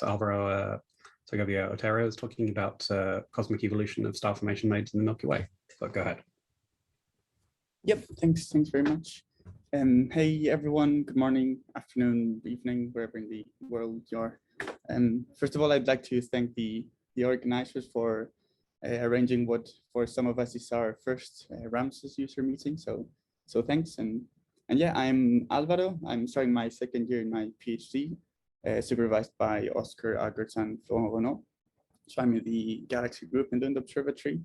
Alvaro Segovia Otero is talking about cosmic evolution of star formation modes in the Milky Way. But go ahead. Yep, thanks very much. Hey everyone, good morning, afternoon, evening, wherever in the world you are. First of all, I'd like to thank the organizers for arranging what for some of us is our first Ramses user meeting. So thanks. And yeah, I'm Alvaro. I'm starting my second year in my PhD, supervised by Oscar Agertz and Florent Renaud. So I'm in the Galaxy group in Lund Observatory.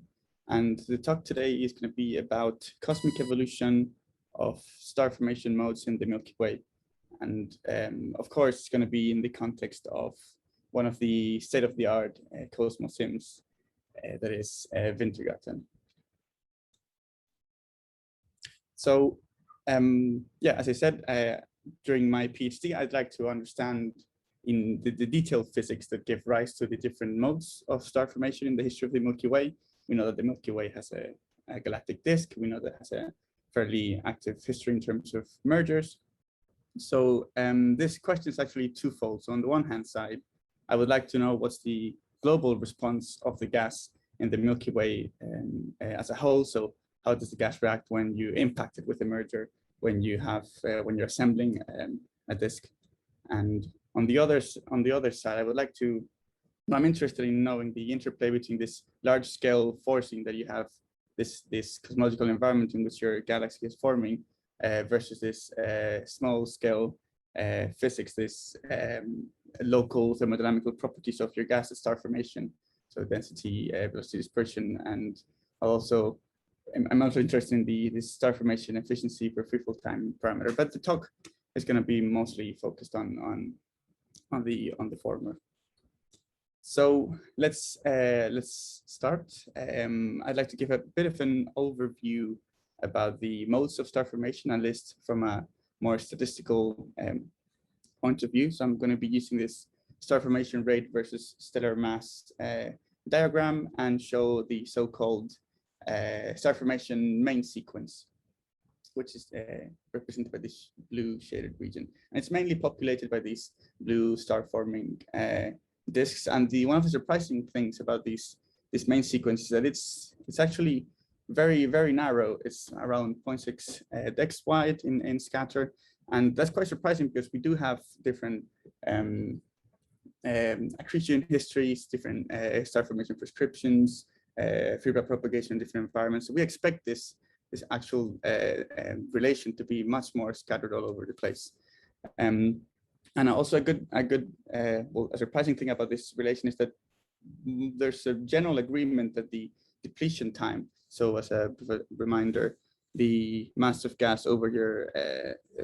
And the talk today is going to be about cosmic evolution of star formation modes in the Milky Way. And of course, it's going to be in the context of one of the state-of-the-art Cosmos sims, that is Wintergatan. So yeah, as I said, during my PhD, I'd like to understand in the detailed physics that give rise to the different modes of star formation in the history of the Milky Way. We know that the Milky Way has a galactic disk. We know that it has a fairly active history in terms of mergers. So this question is actually twofold. So on the one hand side, I would like to know what's the global response of the gas in the Milky Way as a whole. So how does the gas react when you impact it with a merger, when you have when you're assembling a disk? And on the other side, I would like to, I'm interested in knowing the interplay between this large-scale forcing that you have, this cosmological environment in which your galaxy is forming, versus this small-scale physics, this local thermodynamical properties of your gas at star formation, so density, velocity dispersion, and I'm also interested in this star formation efficiency per free-fall time parameter. But the talk is going to be mostly focused on the former. So let's start. I'd like to give a bit of an overview about the modes of star formation and list from a more statistical point of view. So I'm going to be using this star formation rate versus stellar mass diagram and show the so-called star formation main sequence, which is represented by this blue shaded region. And it's mainly populated by these blue star forming disks. And one of the surprising things about this main sequence is that it's actually very, very narrow. It's around 0.6 dex wide in scatter. And that's quite surprising because we do have different accretion histories, different star formation prescriptions, feedback propagation in different environments. So we expect this actual relation to be much more scattered all over the place. And also a surprising thing about this relation is that there's a general agreement that the depletion time, so as a reminder, the mass of gas over your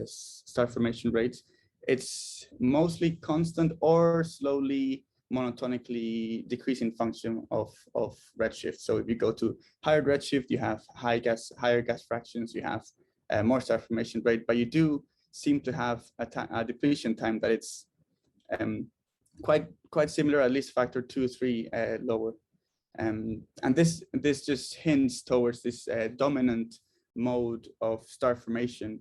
star formation rates, it's mostly constant or slowly monotonically decreasing function of redshift. So if you go to higher redshift, you have higher gas fractions, you have more star formation rate, but you do seem to have a depletion time that it's quite similar, at least factor 2 or 3 lower. And this just hints towards this dominant mode of star formation,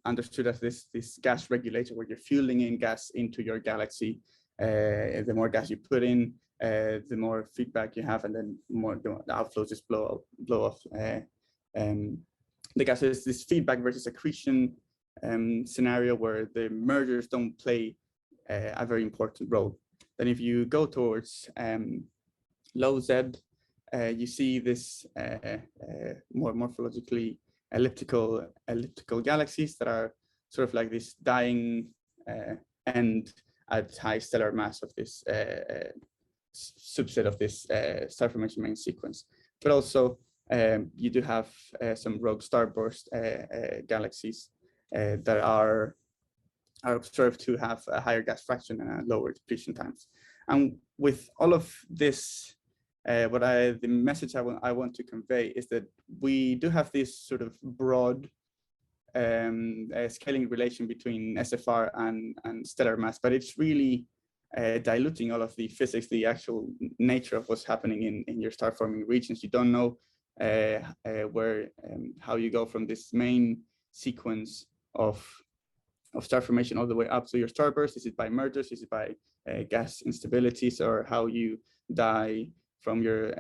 understood as this gas regulator, where you're fueling in gas into your galaxy. The more gas you put in, the more feedback you have, and then the outflows just blow off. The gas is this feedback versus accretion scenario where the mergers don't play a very important role. Then if you go towards low Z, you see this more morphologically elliptical galaxies that are sort of like this dying end at high stellar mass of this subset of this star formation main sequence. But also you do have some rogue starburst galaxies that are observed to have a higher gas fraction and a lower depletion times. And with all of this, the message I want to convey is that we do have this sort of broad scaling relation between SFR and stellar mass, but it's really diluting all of the physics, the actual nature of what's happening in your star forming regions. You don't know how you go from this main sequence of star formation all the way up to your starburst. Is it by mergers? Is it by gas instabilities, or how you die from your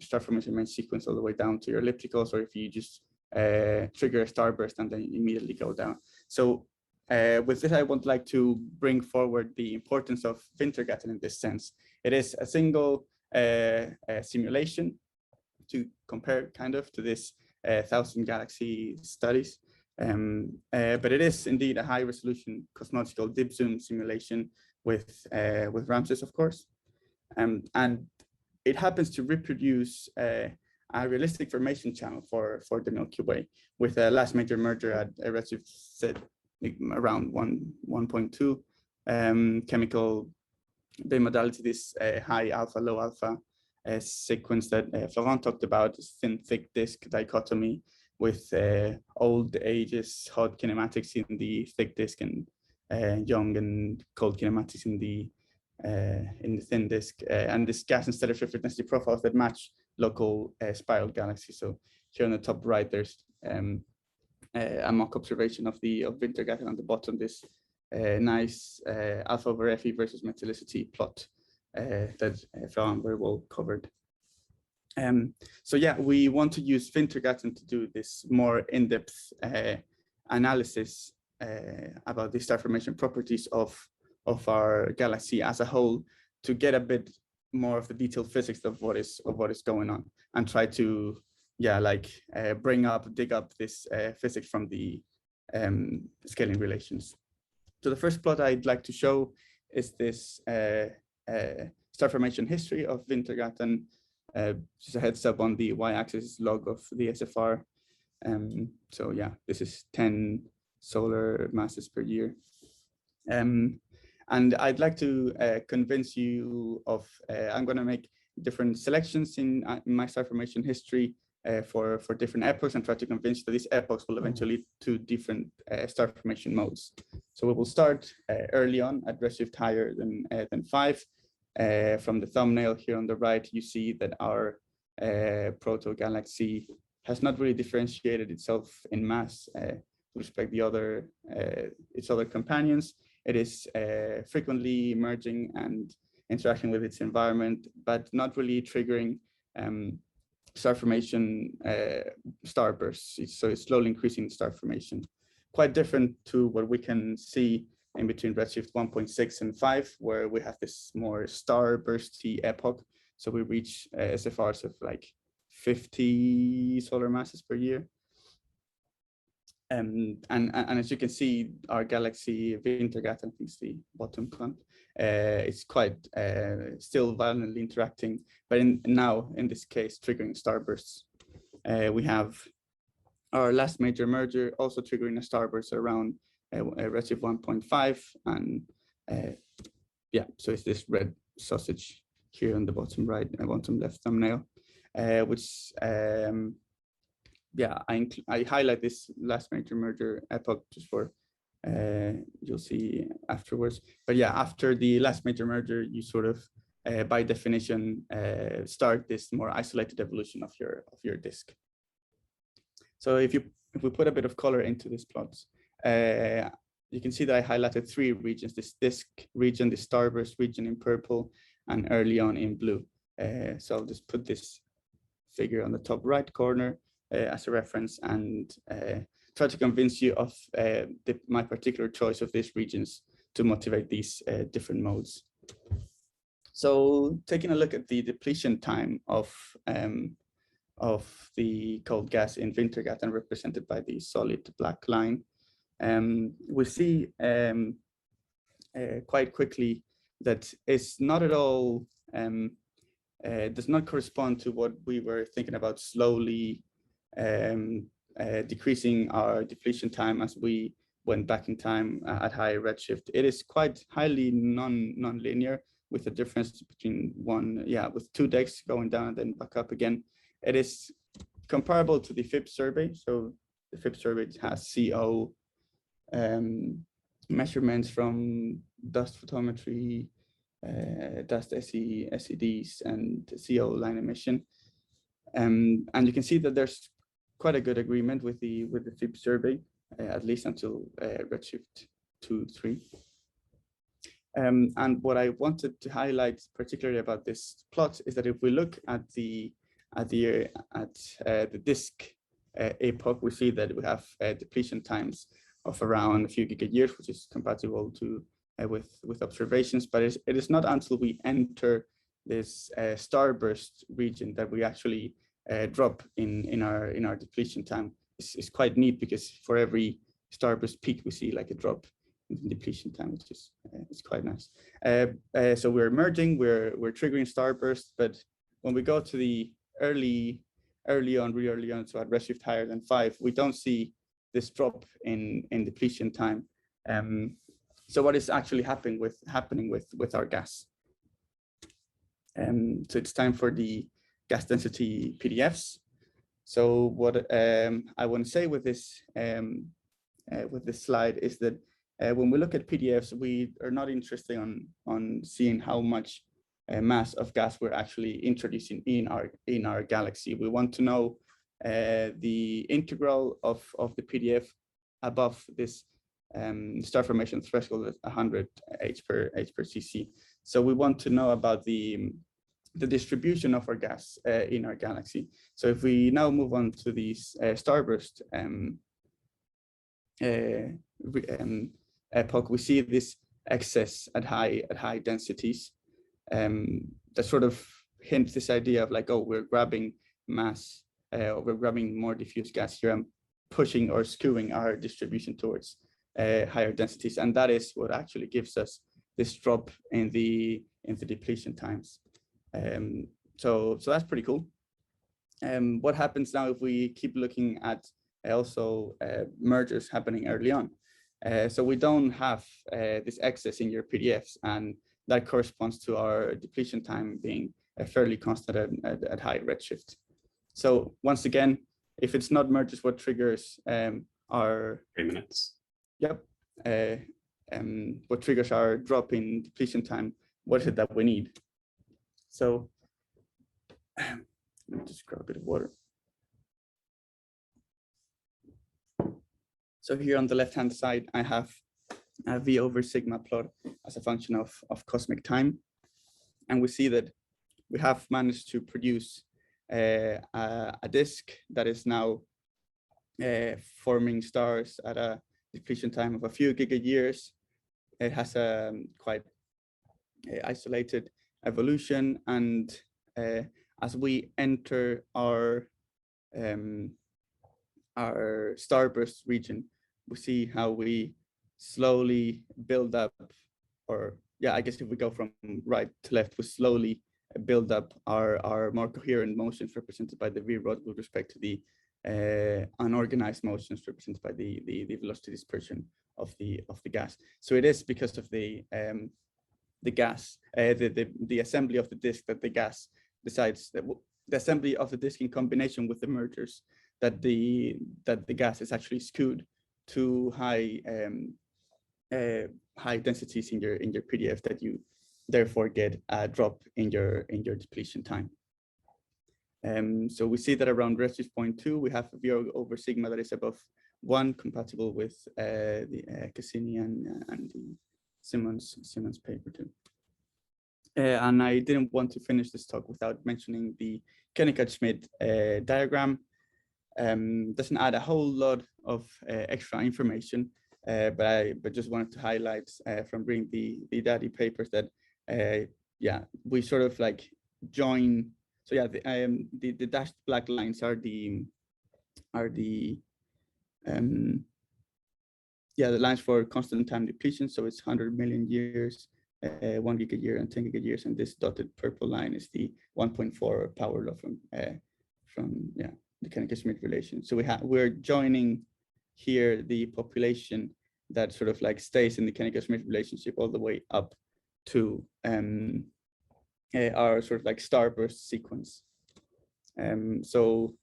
star formation main sequence all the way down to your ellipticals, or if you just trigger a starburst and then immediately go down. So with this, I would like to bring forward the importance of Wintergatan in this sense. It is a single simulation to compare kind of to this 1,000 galaxy studies. But it is indeed a high resolution cosmological dip zoom simulation with Ramses, of course. And it happens to reproduce a realistic formation channel for the Milky Way with a last major merger at a redshift set around 1.2 chemical bimodality, this high alpha, low alpha sequence that Florent talked about, this thin, thick disk dichotomy with old ages, hot kinematics in the thick disk and young and cold kinematics in the thin disk, and this gas and stellar shift density profiles that match local spiral galaxies. So here on the top right, there's a mock observation of Wintergatan on the bottom, this nice alpha over Fe versus metallicity plot that Florent very well covered. So yeah, we want to use Wintergatan to do this more in-depth analysis about the star formation properties of our galaxy as a whole, to get a bit more of the detailed physics of what is going on, and try to dig up this physics from the scaling relations. So the first plot I'd like to show is this star formation history of Wintergatan. Just a heads up, on the y-axis log of the SFR. So yeah, this is 10 solar masses per year. And I'd like to convince you of, I'm going to make different selections in my star formation history for different epochs, and try to convince you that these epochs will eventually lead to different star formation modes. So we will start early on at redshift higher than 5. From the thumbnail here on the right, you see that our proto-galaxy has not really differentiated itself in mass with respect to its other companions. It is frequently merging and interacting with its environment, but not really triggering star formation starbursts. So it's slowly increasing star formation. Quite different to what we can see in between redshift 1.6 and 5, where we have this more starbursty epoch. So we reach SFRs of like 50 solar masses per year. And as you can see, our galaxy Wintergatan, I think is the bottom clamp, it's quite still violently interacting, but now in this case triggering starbursts. We have our last major merger also triggering a starburst around redshift 1.5, and yeah, so it's this red sausage here on the bottom right and bottom left thumbnail, which yeah, I highlight this last major merger epoch just for you'll see afterwards. But yeah, after the last major merger, you sort of by definition start this more isolated evolution of your disk. So if we put a bit of color into this plot, you can see that I highlighted 3 regions: this disk region, the starburst region in purple, and early on in blue. So I'll just put this figure on the top right corner as a reference, and try to convince you of my particular choice of these regions to motivate these different modes. So taking a look at the depletion time of the cold gas in Wintergatan, represented by the solid black line, we see quite quickly that it's not at all, does not correspond to what we were thinking about, slowly decreasing our depletion time as we went back in time at higher redshift. It is quite highly non-linear, with a difference between with 2 decks going down and then back up again. It is comparable to the FIP survey. So the FIP survey has CO measurements from dust photometry, dust SEDs, and CO line emission. And you can see that there's quite a good agreement with the FIP survey, at least until redshift 2, 3. And what I wanted to highlight particularly about this plot is that if we look at the disk epoch, we see that we have depletion times of around a few gigayears, which is compatible to with observations. But it is not until we enter this starburst region that we actually drop in our depletion time. It's quite neat because for every starburst peak, we see like a drop in depletion time, which is it's quite nice. So we're merging, we're triggering starburst, but when we go to the really early on, so at redshift higher than 5, we don't see this drop in depletion time. So what is actually happening with our gas? So it's time for the gas density PDFs. So what I want to say with this slide is that when we look at PDFs, we are not interested on seeing how much mass of gas we're actually introducing in our galaxy. We want to know the integral of the PDF above this star formation threshold at 100 H per cc. So we want to know about the distribution of our gas in our galaxy. So if we now move on to these starburst epoch, we see this excess at high densities that sort of hints this idea of like, oh, we're grabbing mass, or we're grabbing more diffuse gas here and pushing or skewing our distribution towards higher densities, and that is what actually gives us this drop in the depletion times. So that's pretty cool. What happens now if we keep looking at also mergers happening early on? So we don't have this excess in your PDFs, and that corresponds to our depletion time being fairly constant at high redshift. So once again, if it's not mergers, what triggers our 3 minutes? Yep. What triggers our drop in depletion time? What is it that we need? So let me just grab a bit of water. So here on the left-hand side, I have a V over sigma plot as a function of cosmic time. And we see that we have managed to produce a disk that is now forming stars at a depletion time of a few gigayears. It has a quite isolated evolution, and as we enter our starburst region, we see how we slowly build up, or yeah, I guess if we go from right to left, we slowly build up our more coherent motions represented by the V rod with respect to the unorganized motions represented by the velocity dispersion of the gas. So it is because of the gas, the assembly of the disk, that the gas decides that the assembly of the disk in combination with the mergers, that the gas is actually skewed to high densities in your PDF, that you therefore get a drop in your depletion time. So we see that around redshift 0.2, we have a V over sigma that is above 1, compatible with the Cassini and the Simmons paper too. And I didn't want to finish this talk without mentioning the Kennigan-Schmidt diagram. Doesn't add a whole lot of extra information, but just wanted to highlight from reading the DADI papers that yeah, we sort of like join. So yeah, the dashed black lines are the lines for constant time depletion. So it's 100 million years, 1 gigayear and 10 gigayears, and this dotted purple line is the 1.4 power law from the Kennigan-Schmidt relation. So we're joining here the population that sort of like stays in the Kennigan-Schmidt relationship all the way up to our sort of like starburst sequence. So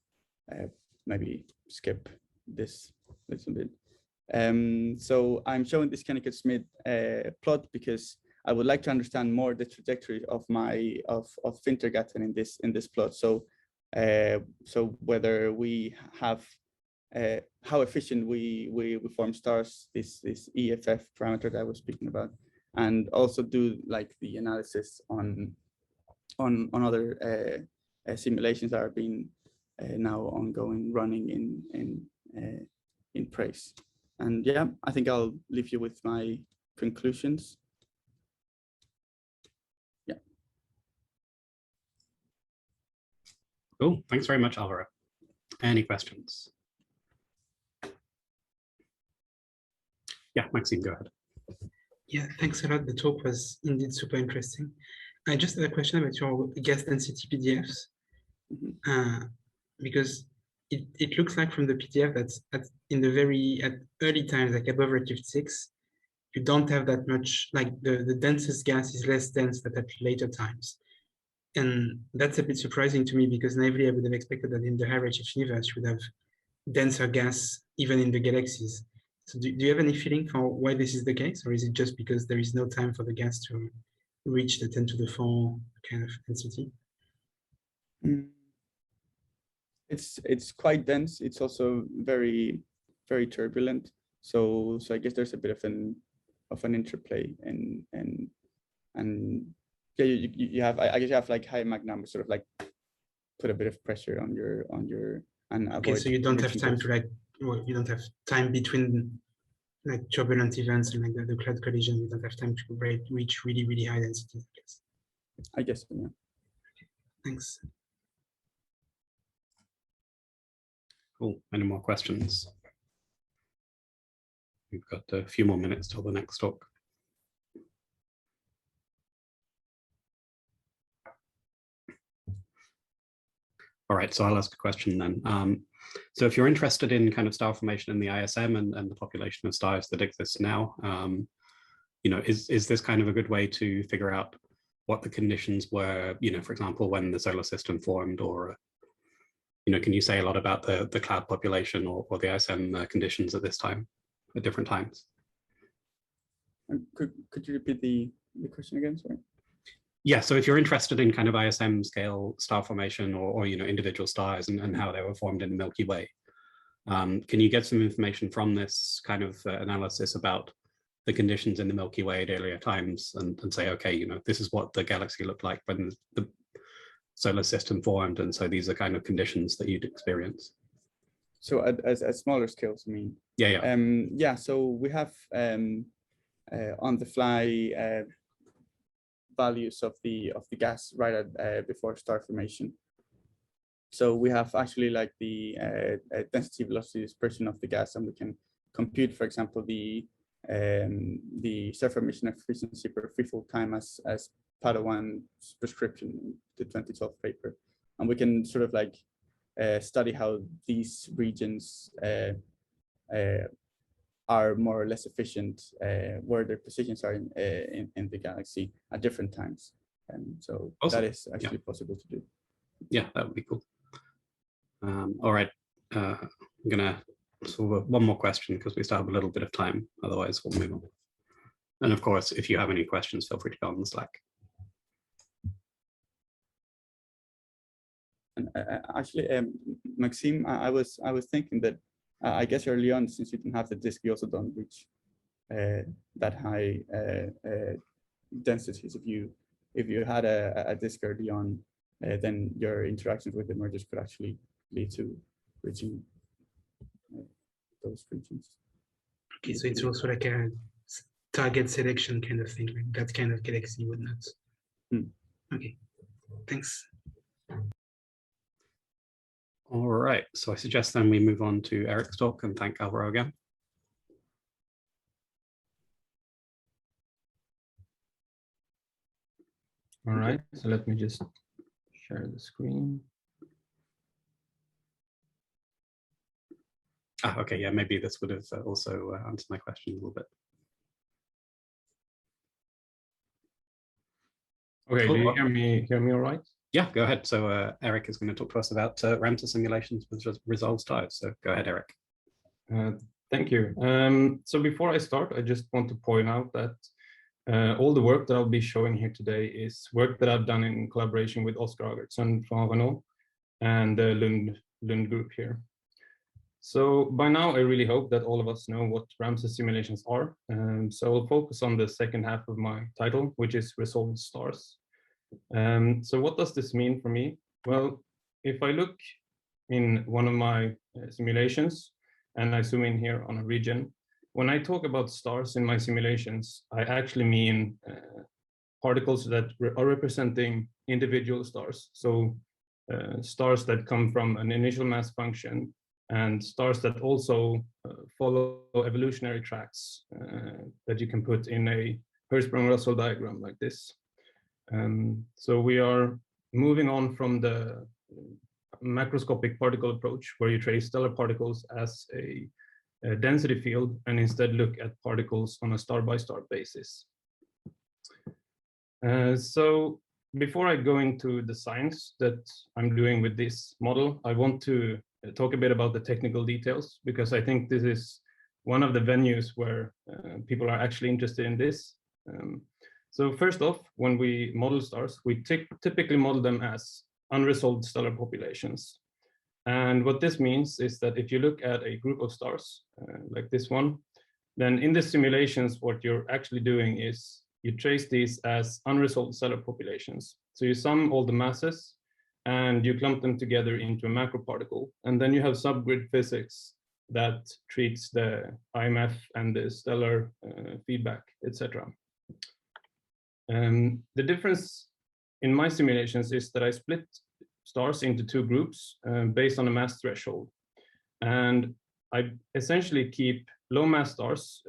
maybe skip this little bit. So I'm showing this Kennigan-Schmidt plot because I would like to understand more the trajectory of Wintergatan in this plot. So whether we have how efficient we form stars, this EFF parameter that I was speaking about, and also do like the analysis on other simulations that are being now ongoing, running in Praise. And yeah, I think I'll leave you with my conclusions. Yeah. Cool. Thanks very much, Alvaro. Any questions? Yeah, Maxime, go ahead. Yeah, thanks a lot. The talk was indeed super interesting. I just had a question about your gas density PDFs, because it looks like from the PDF that in the at early times, like above redshift 6, you don't have that much, like the densest gas is less dense than at later times. And that's a bit surprising to me, because naively I would have expected that in the high redshift universe you would have denser gas even in the galaxies. So do you have any feeling for why this is the case, or is it just because there is no time for the gas to reach the 10 to the 4 kind of density? It's quite dense. It's also very turbulent. So I guess there's a bit of an interplay, and yeah, you have, I guess you have like high Mach numbers, sort of like put a bit of pressure on your and avoid. Okay, so you don't have time to like, well, you don't have time between like turbulent events and like the cloud collision. You don't have time to reach really high densities, I guess. I guess so, yeah. Okay, thanks. Cool. Any more questions? We've got a few more minutes till the next talk. All right, so I'll ask a question then. So if you're interested in kind of star formation in the ISM and the population of stars that exist now, you know, is this kind of a good way to figure out what the conditions were, you know, for example, when the solar system formed, or, you know, can you say a lot about the cloud population or the ISM conditions at this time, at different times? Could you repeat the question again, sorry? Yeah, so if you're interested in kind of ISM scale star formation or you know, individual stars and how they were formed in the Milky Way, can you get some information from this kind of analysis about the conditions in the Milky Way at earlier times and say, okay, you know, this is what the galaxy looked like when the solar system formed, and so these are kind of conditions that you'd experience? So at smaller scales, I mean. Yeah. Yeah, so we have on the fly values of the gas right at before star formation. So we have actually like the density velocity dispersion of the gas, and we can compute, for example, the star formation efficiency per free-fall time as Padawan's prescription in the 2012 paper, and we can sort of like study how these regions are more or less efficient, where their positions are in the galaxy at different times. And so awesome. That is actually possible to do. Yeah, that would be cool. All right, I'm gonna sort of one more question because we still have a little bit of time, otherwise we'll move on. And of course, if you have any questions, feel free to go on the Slack. And actually, Maxime, I was thinking that I guess early on, since you didn't have the disk, you also don't reach that high densities. If you had a disk early on, then your interactions with the mergers could actually lead to reaching those regions. Okay, so it's also like a target selection kind of thing, like that kind of galaxy would not. Okay, thanks. All right, so I suggest then we move on to Eric's talk and thank Alvaro again. All right, so let me just share the screen. Okay, yeah, maybe this would have also answered my question a little bit. Okay, cool. Do you hear me all right? Yeah, go ahead. So Eric is going to talk to us about Ramses simulations with resolved stars. So go ahead, Eric. Thank you. So before I start, I just want to point out that all the work that I'll be showing here today is work that I've done in collaboration with Oskar Agertsson from Renault and the Lund group here. So by now, I really hope that all of us know what Ramses simulations are. So I'll focus on the second half of my title, which is resolved stars. So what does this mean for me? Well, if I look in one of my simulations, and I zoom in here on a region, when I talk about stars in my simulations, I actually mean particles that are representing individual stars. So stars that come from an initial mass function, and stars that also follow evolutionary tracks that you can put in a Hertzsprung-Russell diagram like this. So we are moving on from the macroscopic particle approach, where you trace stellar particles as a density field and instead look at particles on a star-by-star basis. So before I go into the science that I'm doing with this model, I want to talk a bit about the technical details, because I think this is one of the venues where people are actually interested in this. So first off, when we model stars, we typically model them as unresolved stellar populations. And what this means is that if you look at a group of stars, like this one, then in the simulations, what you're actually doing is you trace these as unresolved stellar populations. So you sum all the masses and you clump them together into a macroparticle. And then you have subgrid physics that treats the IMF and the stellar feedback, etc. The difference in my simulations is that I split stars into two groups based on a mass threshold. And I essentially keep low mass stars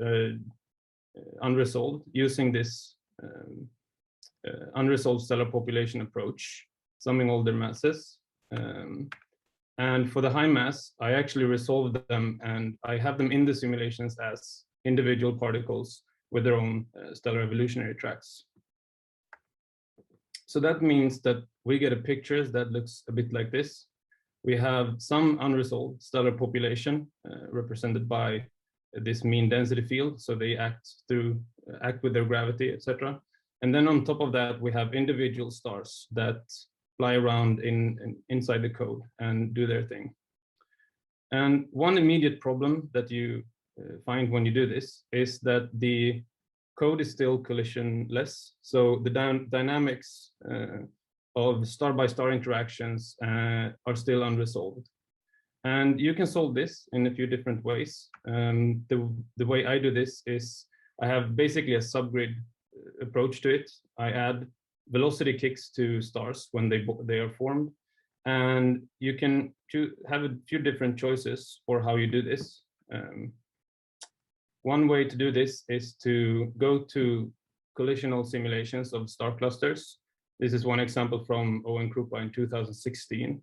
unresolved using this unresolved stellar population approach, summing all their masses. And for the high mass, I actually resolve them and I have them in the simulations as individual particles with their own stellar evolutionary tracks. So that means that we get a picture that looks a bit like this. We have some unresolved stellar population represented by this mean density field. So they act with their gravity, etc. And then on top of that, we have individual stars that fly around inside the code and do their thing. And one immediate problem that you find when you do this is that the code is still collisionless. So the dynamics of star-by-star interactions are still unresolved. And you can solve this in a few different ways. The way I do this is I have basically a subgrid approach to it. I add velocity kicks to stars when they are formed. And you can have a few different choices for how you do this. One way to do this is to go to collisional simulations of star clusters. This is one example from Owen Krupa in 2016.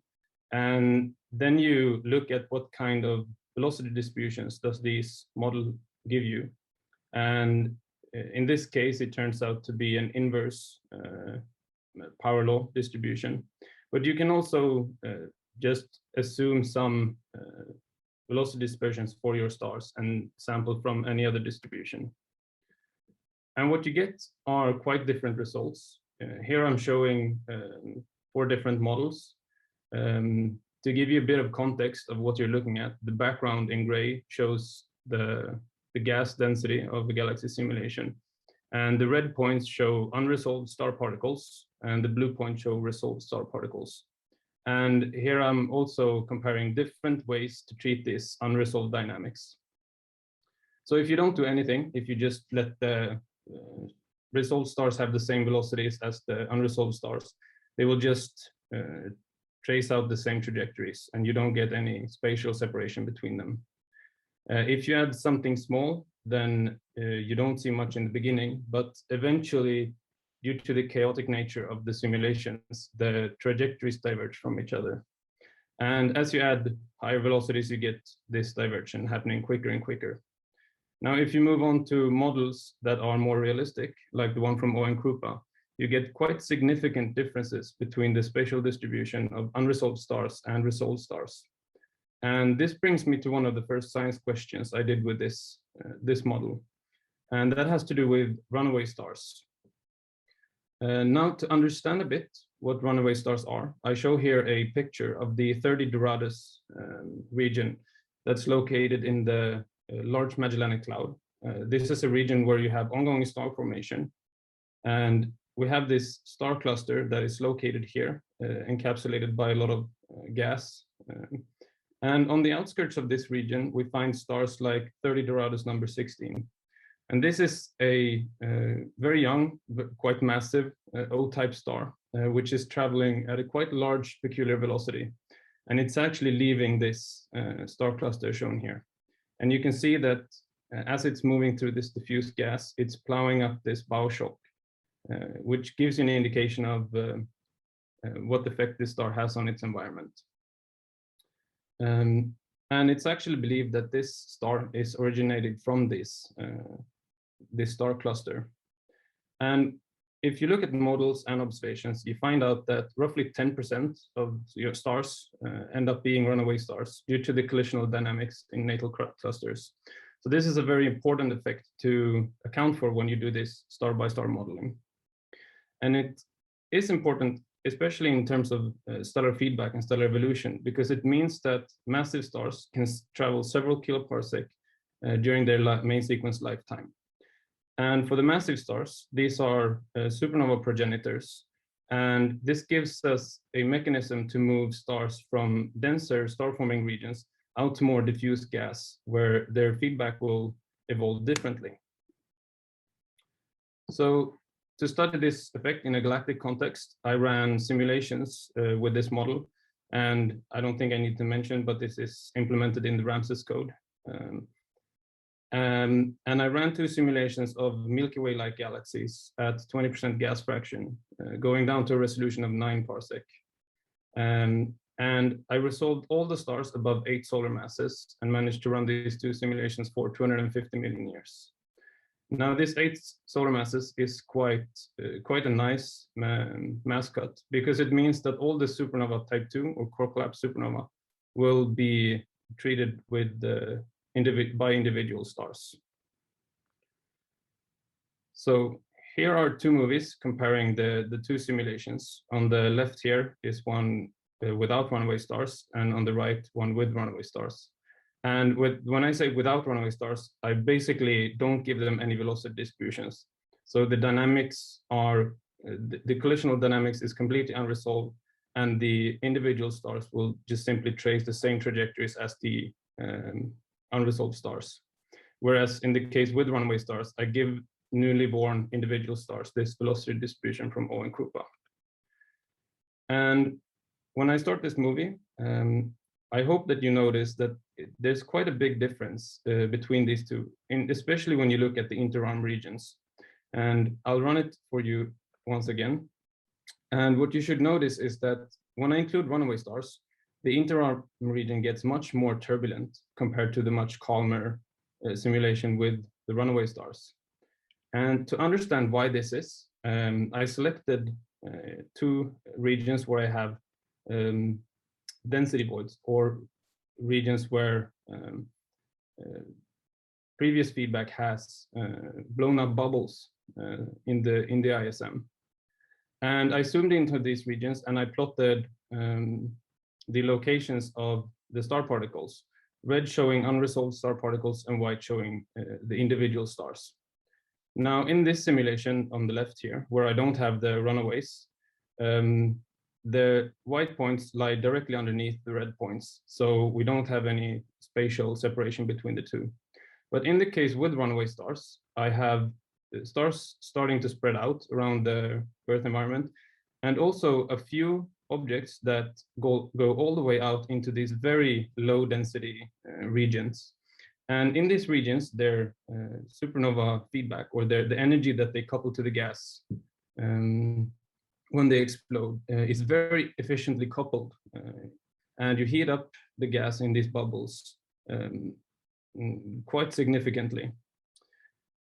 And then you look at what kind of velocity distributions does this model give you. And in this case, it turns out to be an inverse power law distribution. But you can also just assume some velocity dispersions for your stars and sample from any other distribution. And what you get are quite different results. Here I'm showing 4 different models. To give you a bit of context of what you're looking at, the background in gray shows the gas density of the galaxy simulation. And the red points show unresolved star particles, and the blue points show resolved star particles. And here I'm also comparing different ways to treat this unresolved dynamics. So if you don't do anything, if you just let the resolved stars have the same velocities as the unresolved stars, they will just trace out the same trajectories and you don't get any spatial separation between them. If you add something small, then you don't see much in the beginning, but eventually, due to the chaotic nature of the simulations, the trajectories diverge from each other. And as you add higher velocities, you get this divergence happening quicker and quicker. Now, if you move on to models that are more realistic, like the one from Owen Krupa, you get quite significant differences between the spatial distribution of unresolved stars and resolved stars. And this brings me to one of the first science questions I did with this model. And that has to do with runaway stars. Now, to understand a bit what runaway stars are, I show here a picture of the 30 Doradus region. that's located in the Large Magellanic Cloud. This is a region where you have ongoing star formation. And we have this star cluster that is located here, encapsulated by a lot of gas. And on the outskirts of this region, we find stars like 30 Doradus number 16. And this is a very young, but quite massive O-type star, which is traveling at a quite large peculiar velocity. And it's actually leaving this star cluster shown here. And you can see that as it's moving through this diffuse gas, it's plowing up this bow shock, which gives you an indication of what effect this star has on its environment. And it's actually believed that this star is originated from this star cluster. And if you look at models and observations, you find out that roughly 10% of your stars end up being runaway stars due to the collisional dynamics in natal clusters. So this is a very important effect to account for when you do this star-by-star modeling. And it is important, especially in terms of stellar feedback and stellar evolution, because it means that massive stars can travel several kiloparsec during their main sequence lifetime. And for the massive stars, these are supernova progenitors. And this gives us a mechanism to move stars from denser star-forming regions out to more diffuse gas, where their feedback will evolve differently. So to study this effect in a galactic context, I ran simulations with this model. And I don't think I need to mention, but this is implemented in the Ramses code. And I ran 2 simulations of Milky Way-like galaxies at 20% gas fraction, going down to a resolution of 9 parsec. And I resolved all the stars above 8 solar masses and managed to run these 2 simulations for 250 million years. Now, this 8 solar masses is quite a nice mass cut, because it means that all the supernova type 2 or core collapse supernova will be treated with by individual stars. So here are 2 movies comparing the 2 simulations. On the left here is one without runaway stars, and on the right, one with runaway stars. And when I say without runaway stars, I basically don't give them any velocity distributions. So the dynamics are, the collisional dynamics is completely unresolved, and the individual stars will just simply trace the same trajectories as the unresolved stars. Whereas in the case with runaway stars, I give newly born individual stars this velocity distribution from Owen Krupa. And when I start this movie, I hope that you notice that there's quite a big difference between these two, especially when you look at the interarm regions. And I'll run it for you once again. And what you should notice is that when I include runaway stars, the interarm region gets much more turbulent compared to the much calmer simulation with the runaway stars. And to understand why this is, I selected 2 regions where I have density voids, or regions where previous feedback has blown up bubbles in the ISM. And I zoomed into these regions and I plotted the locations of the star particles, red showing unresolved star particles and white showing the individual stars. Now, in this simulation on the left here, where I don't have the runaways, the white points lie directly underneath the red points, so we don't have any spatial separation between the two. But in the case with runaway stars, I have stars starting to spread out around the Earth environment, and also a few objects that go all the way out into these very low density regions. And in these regions, their supernova feedback, or the energy that they couple to the gas when they explode, is very efficiently coupled. And you heat up the gas in these bubbles quite significantly.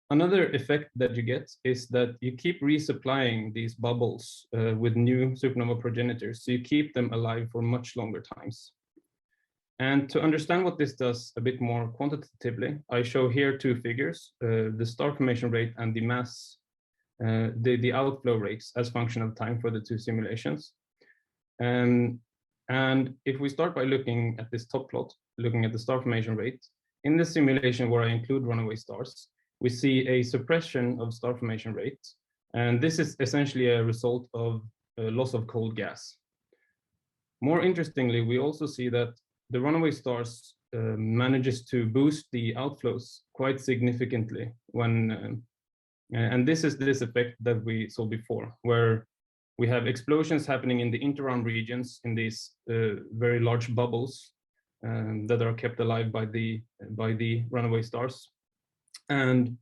Another effect that you get is that you keep resupplying these bubbles with new supernova progenitors, so you keep them alive for much longer times. And to understand what this does a bit more quantitatively, I show here 2 figures, the star formation rate and the mass, the outflow rates as function of time for the 2 simulations. And And if we start by looking at this top plot, looking at the star formation rate, in the simulation where I include runaway stars, we see a suppression of star formation rate. And this is essentially a result of a loss of cold gas. More interestingly, we also see that the runaway stars manages to boost the outflows quite significantly when, and this is this effect that we saw before, where we have explosions happening in the interround regions in these very large bubbles that are kept alive by the runaway stars. And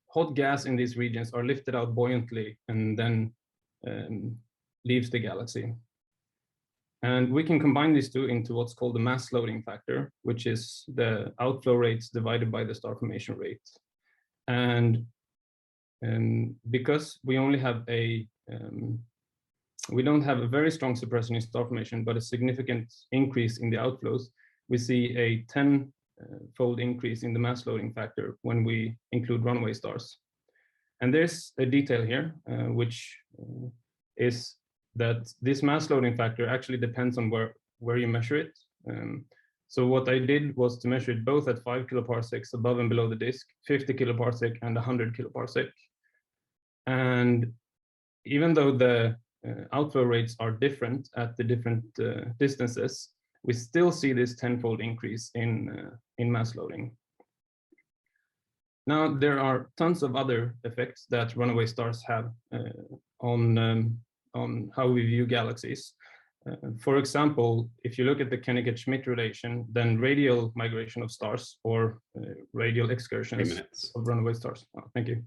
hot gas in these regions are lifted out buoyantly and then leaves the galaxy. And we can combine these two into what's called the mass loading factor, which is the outflow rates divided by the star formation rate. And because we only have we don't have a very strong suppression in star formation, but a significant increase in the outflows, we see a 10-fold increase in the mass loading factor when we include runaway stars. And there's a detail here, which is that this mass loading factor actually depends on where you measure it. So what I did was to measure it both at 5 kiloparsecs above and below the disk, 50 kiloparsec and 100 kiloparsec. And even though the outflow rates are different at the different distances, we still see this 10-fold increase in mass loading. Now, there are tons of other effects that runaway stars have on how we view galaxies. For example, if you look at the Kennigan-Schmidt relation, then radial migration of stars or radial excursions of runaway stars, thank you,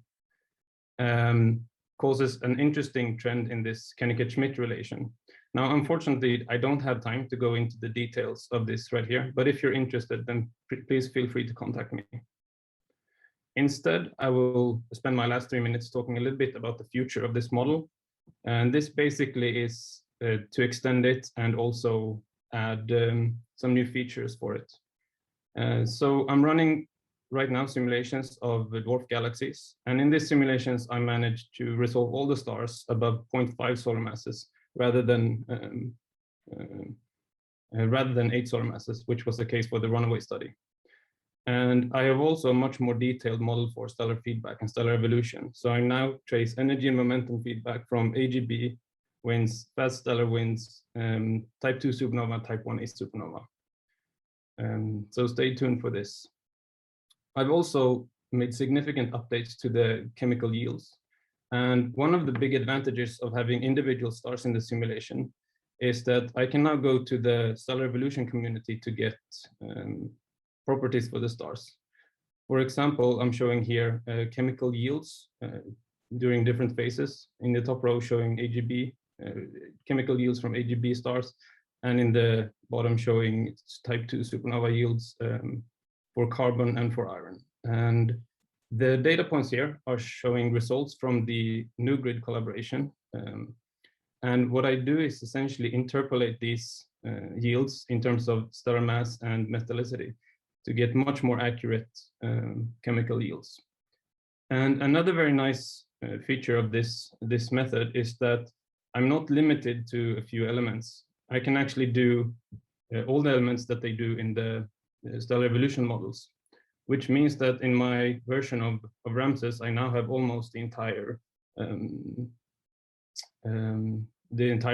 causes an interesting trend in this Kennigan-Schmidt relation. Now, unfortunately, I don't have time to go into the details of this right here, but if you're interested, then please feel free to contact me. Instead, I will spend my last 3 minutes talking a little bit about the future of this model. And this basically is to extend it and also add some new features for it. So I'm running right now simulations of dwarf galaxies. And in these simulations, I managed to resolve all the stars above 0.5 solar masses rather than 8 solar masses, which was the case for the runaway study. And I have also a much more detailed model for stellar feedback and stellar evolution. So I now trace energy and momentum feedback from AGB winds, fast stellar winds, type 2 supernova, type 1a supernova. So stay tuned for this. I've also made significant updates to the chemical yields. And one of the big advantages of having individual stars in the simulation is that I can now go to the stellar evolution community to get properties for the stars. For example, I'm showing here chemical yields during different phases. In the top row showing AGB, chemical yields from AGB stars, and in the bottom showing type 2 supernova yields for carbon and for iron. And the data points here are showing results from the new grid collaboration. And what I do is essentially interpolate these yields in terms of stellar mass and metallicity to get much more accurate chemical yields. And another very nice feature of this method is that I'm not limited to a few elements. I can actually do all the elements that they do in the stellar evolution models, which means that in my version of Ramses, I now have almost the entire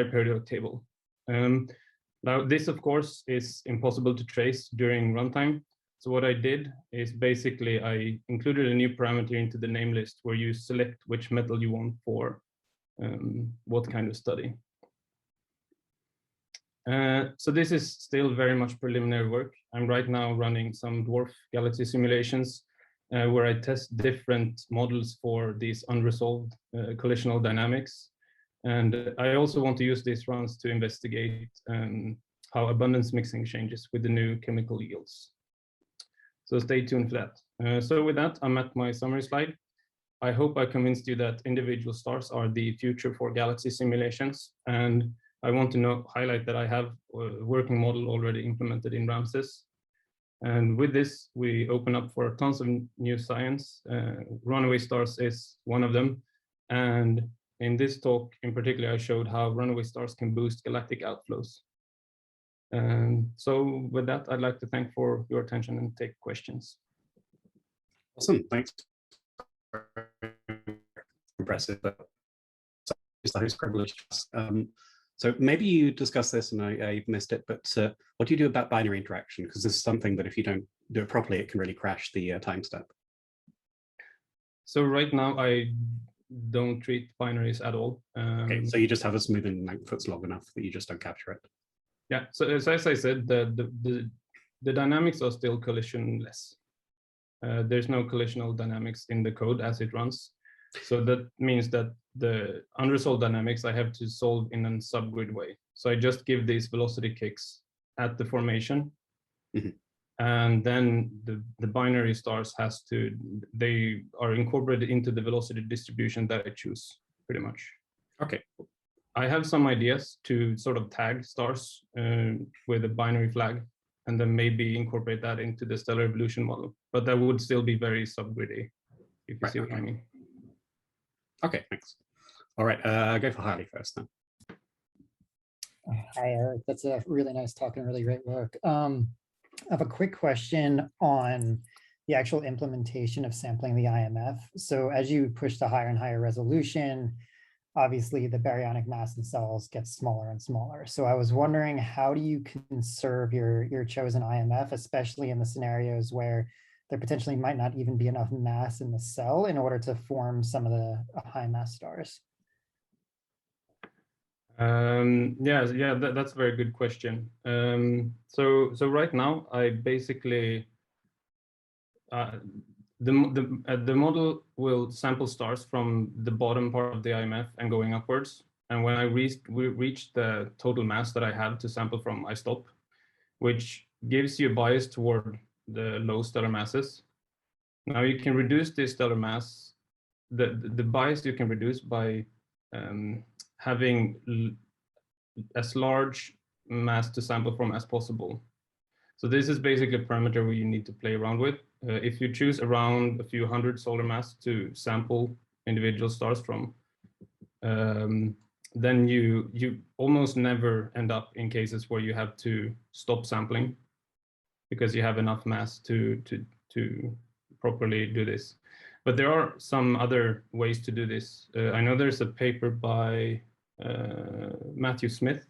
periodic table. Now, this, of course, is impossible to trace during runtime. So what I did is basically I included a new parameter into the name list where you select which metal you want for what kind of study. So this is still very much preliminary work. I'm right now running some dwarf galaxy simulations where I test different models for these unresolved collisional dynamics. And I also want to use these runs to investigate how abundance mixing changes with the new chemical yields. So stay tuned for that. So with that, I'm at my summary slide. I hope I convinced you that individual stars are the future for galaxy simulations. And I want to highlight that I have a working model already implemented in Ramses. And with this, we open up for tons of new science. Runaway stars is one of them. And in this talk in particular, I showed how runaway stars can boost galactic outflows. So with that, I'd like to thank for your attention and take questions. Awesome, thanks. Impressive. It's the host privilege. So maybe you discussed this and I missed it, but what do you do about binary interaction? Because this is something that if you don't do it properly, it can really crash the time step. So right now, I don't treat binaries at all. Okay, so you just have a smoothing length long enough that you just don't capture it. Yeah, so as I said, the dynamics are still collisionless. There's no collisional dynamics in the code as it runs. So that means that the unresolved dynamics I have to solve in a subgrid way. So I just give these velocity kicks at the formation. Mm-hmm. And then the binary stars they are incorporated into the velocity distribution that I choose, pretty much. Okay. I have some ideas to sort of tag stars with a binary flag, and then maybe incorporate that into the stellar evolution model. But that would still be very subgridy, if you see what I mean. Okay, thanks. All right, go for Harley first then. Hi, Eric. That's a really nice talk and really great work. I have a quick question on the actual implementation of sampling the IMF. So as you push to higher and higher resolution, obviously the baryonic mass in cells gets smaller and smaller. So I was wondering, how do you conserve your chosen IMF, especially in the scenarios where there potentially might not even be enough mass in the cell in order to form some of the high mass stars? Yeah, that's a very good question. So right now, I basically the model will sample stars from the bottom part of the IMF and going upwards. And when we reach the total mass that I have to sample from, I stop, which gives you a bias toward the low stellar masses. Now you can reduce the stellar mass, the bias you can reduce by having as large mass to sample from as possible. So this is basically a parameter where you need to play around with. If you choose around a few hundred solar mass to sample individual stars from, then you almost never end up in cases where you have to stop sampling because you have enough mass to properly do this. But there are some other ways to do this. I know there's a paper by Matthew Smith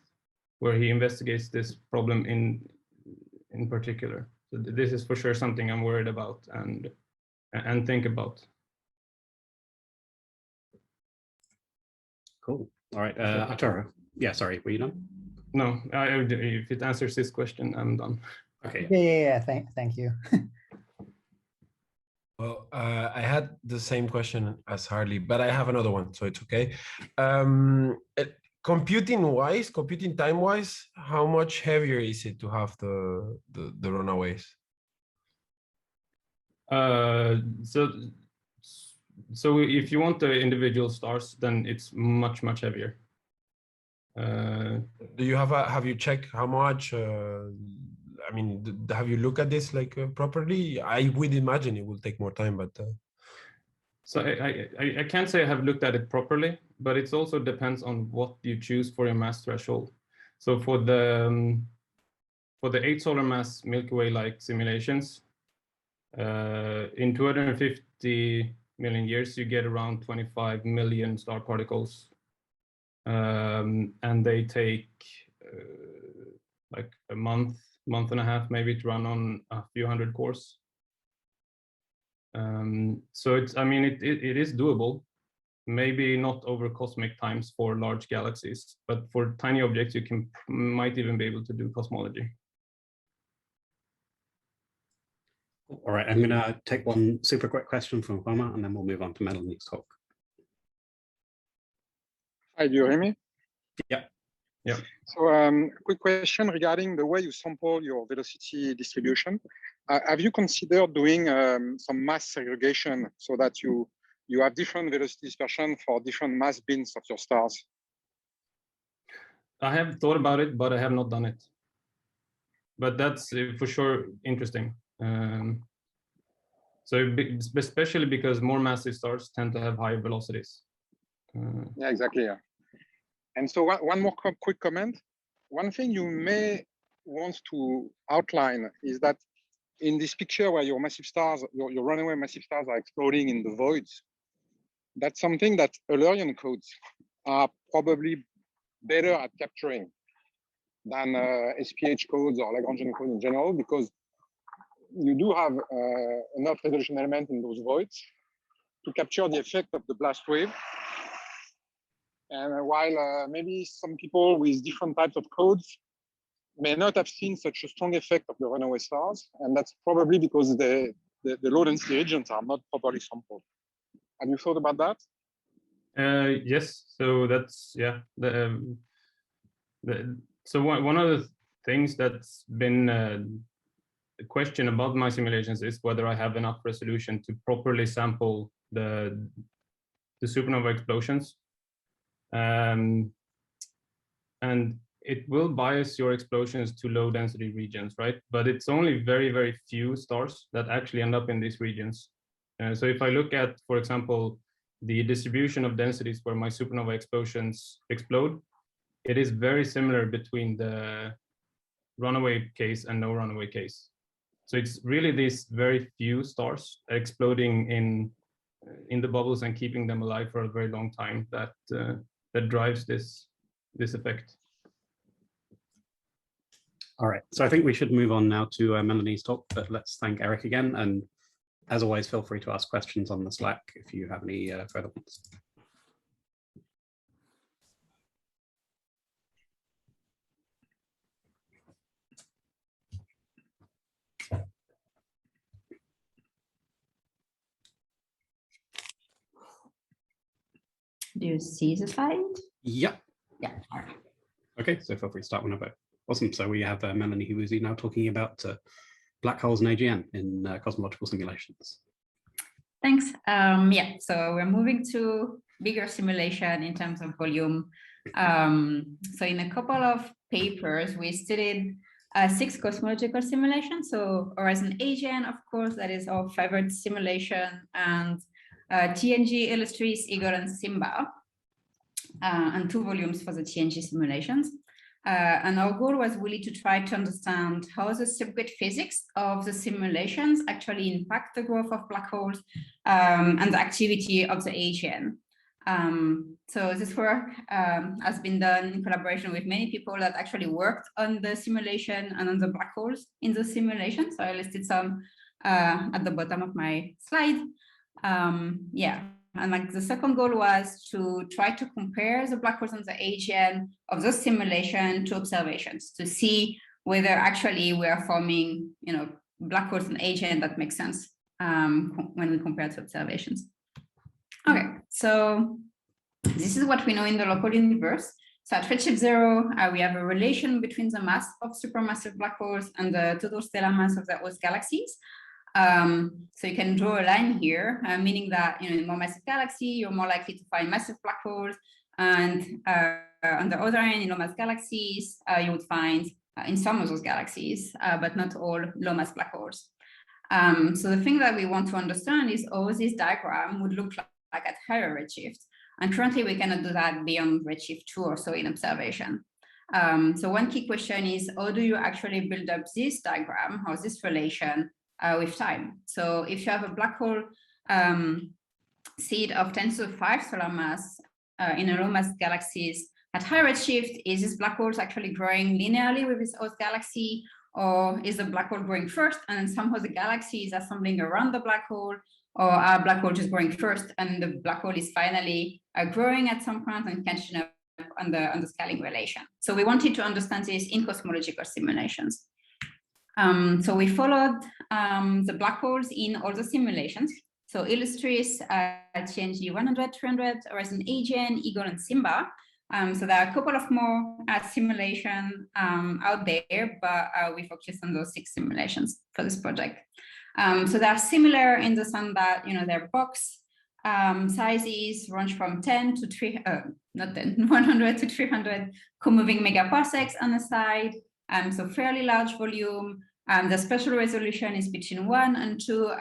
where he investigates this problem in particular. So this is for sure something I'm worried about and think about. Cool. All right, Otero. Yeah, sorry, were you done? No, if it answers this question, I'm done. Okay. Yeah. Thank you. Well, I had the same question as Harley, but I have another one, so it's okay. Computing time-wise, how much heavier is it to have the runaways? So if you want the individual stars, then it's much heavier. Do you have you checked how much? I mean, have you looked at this like properly? I would imagine it will take more time, but. So I can't say I have looked at it properly, but it also depends on what you choose for your mass threshold. So for the 8 solar mass Milky Way-like simulations, in 250 million years, you get around 25 million star particles, and they take like a month and a half maybe to run on a few hundred cores. So it's, I mean, it is doable. Maybe not over cosmic times for large galaxies, but for tiny objects, you might even be able to do cosmology. All right, I'm going to take one super quick question from Juanma, and then we'll move on to Melanie's talk. Hi, do you hear me? Yeah. Yeah. So quick question regarding the way you sample your velocity distribution. Have you considered doing some mass segregation so that you have different velocity dispersion for different mass bins of your stars? I have thought about it, but I have not done it. But that's for sure interesting. So especially because more massive stars tend to have higher velocities. Yeah, exactly. Yeah. And so one more quick comment. One thing you may want to outline is that in this picture where your massive stars, your runaway massive stars are exploding in the voids, that's something that Eulerian codes are probably better at capturing than SPH codes or Lagrangian codes in general, because you do have enough resolution element in those voids to capture the effect of the blast wave. And while maybe some people with different types of codes may not have seen such a strong effect of the runaway stars, and that's probably because the low density regions are not properly sampled. Have you thought about that? Yes, so that's, yeah. So one of the things that's been a question about my simulations is whether I have enough resolution to properly sample the supernova explosions. And it will bias your explosions to low density regions, right? But it's only very, very few stars that actually end up in these regions. So if I look at, for example, the distribution of densities where my supernova explosions explode, it is very similar between the runaway case and no runaway case. So it's really these very few stars exploding in the bubbles and keeping them alive for a very long time that that drives this effect. All right, so I think we should move on now to Melanie's talk, but let's thank Eric again. And as always, feel free to ask questions on the Slack if you have any further ones. Do you see the slide? Yep. Yeah. All right. Okay, so feel free to start whenever. Awesome. So we have Melanie Habouzit now talking about black holes and AGN in cosmological simulations. Thanks. Yeah, so we're moving to bigger simulation in terms of volume. So in a couple of papers, we studied 6 cosmological simulations. So Horizon AGN, of course, that is our favorite simulation, and TNG, Illustris, Eagle, and Simba, and 2 volumes for the TNG simulations. And our goal was really to try to understand how the subgrid physics of the simulations actually impact the growth of black holes and the activity of the AGN. So this work has been done in collaboration with many people that actually worked on the simulation and on the black holes in the simulation. So I listed some at the bottom of my slide. Yeah. And like the second goal was to try to compare the black holes and the AGN of the simulation to observations to see whether actually we are forming, black holes and AGN that makes sense when we compare to observations. Okay, so this is what we know in the local universe. So at redshift 0, we have a relation between the mass of supermassive black holes and the total stellar mass of the host galaxies. So you can draw a line here, meaning that in more massive galaxy, you're more likely to find massive black holes, and on the other end, in low mass galaxies, you would find in some of those galaxies, but not all low mass black holes. So the thing that we want to understand is how this diagram would look like at higher redshift, and currently we cannot do that beyond redshift 2 or so in observation. So one key question is, how do you actually build up this diagram or this relation with time? So if you have a black hole seed of 10⁵ solar mass in a low mass galaxies at high redshift, is this black hole actually growing linearly with its host galaxy, or is the black hole growing first and then somehow the galaxy is assembling around the black hole, or are black hole just growing first and the black hole is finally growing at some point and catching up on the scaling relation? So we wanted to understand this in cosmological simulations. So we followed the black holes in all the simulations. So Illustris, TNG 100, 300, Horizon AGN, Eagle, and Simba. So there are a couple of more simulations out there, but we focused on those 6 simulations for this project. So they are similar in the sense that their box sizes range from 100 to 300 co-moving megaparsecs on the side. So fairly large volume. The spatial resolution is between 1 and 2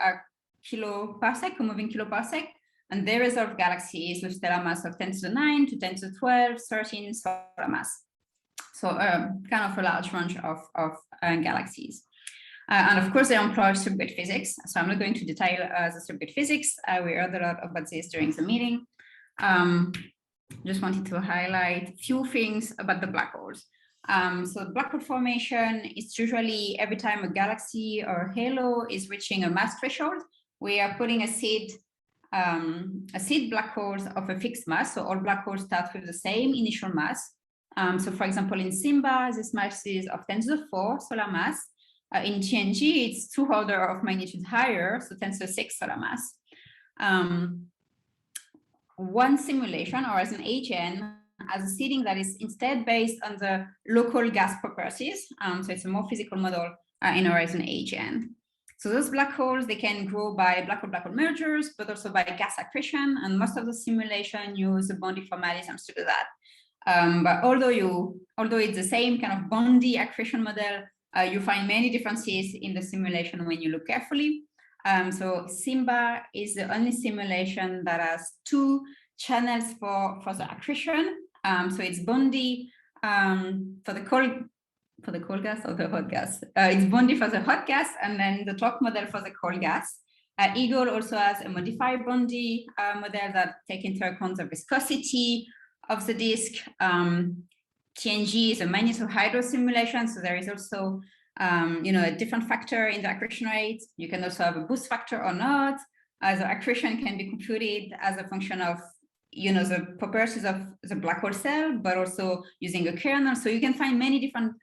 kiloparsec, co-moving kiloparsec, and they resolve galaxies with stellar mass of 10⁹ to 10⁵ 13 solar mass. So kind of a large range of galaxies. And of course, they employ subgrid physics. So I'm not going to detail the subgrid physics. We heard a lot about this during the meeting. Just wanted to highlight a few things about the black holes. So black hole formation is usually every time a galaxy or halo is reaching a mass threshold, we are putting a seed black holes of a fixed mass. So all black holes start with the same initial mass. So for example, in SIMBA, this mass is of 10 to the 4 solar mass. In TNG, it's 2 orders of magnitude higher, so 10 to the 6 solar mass. One simulation, or as an AGN, has a seeding that is instead based on the local gas properties. So it's a more physical model in Horizon AGN. So those black holes, they can grow by black hole mergers, but also by gas accretion. And most of the simulation use the Bondi formalisms to do that. But although it's the same kind of Bondi accretion model, you find many differences in the simulation when you look carefully. So SIMBA is the only simulation that has 2 channels for the accretion. So it's Bondi for the cold gas or the hot gas. It's Bondi for the hot gas, and then the torque model for the cold gas. Eagle also has a modified Bondi model that takes into account the viscosity of the disk. TNG is a magnetohydro simulation, so there is also a different factor in the accretion rate. You can also have a boost factor or not. The accretion can be computed as a function of the properties of the black hole cell, but also using a kernel. So you can find many different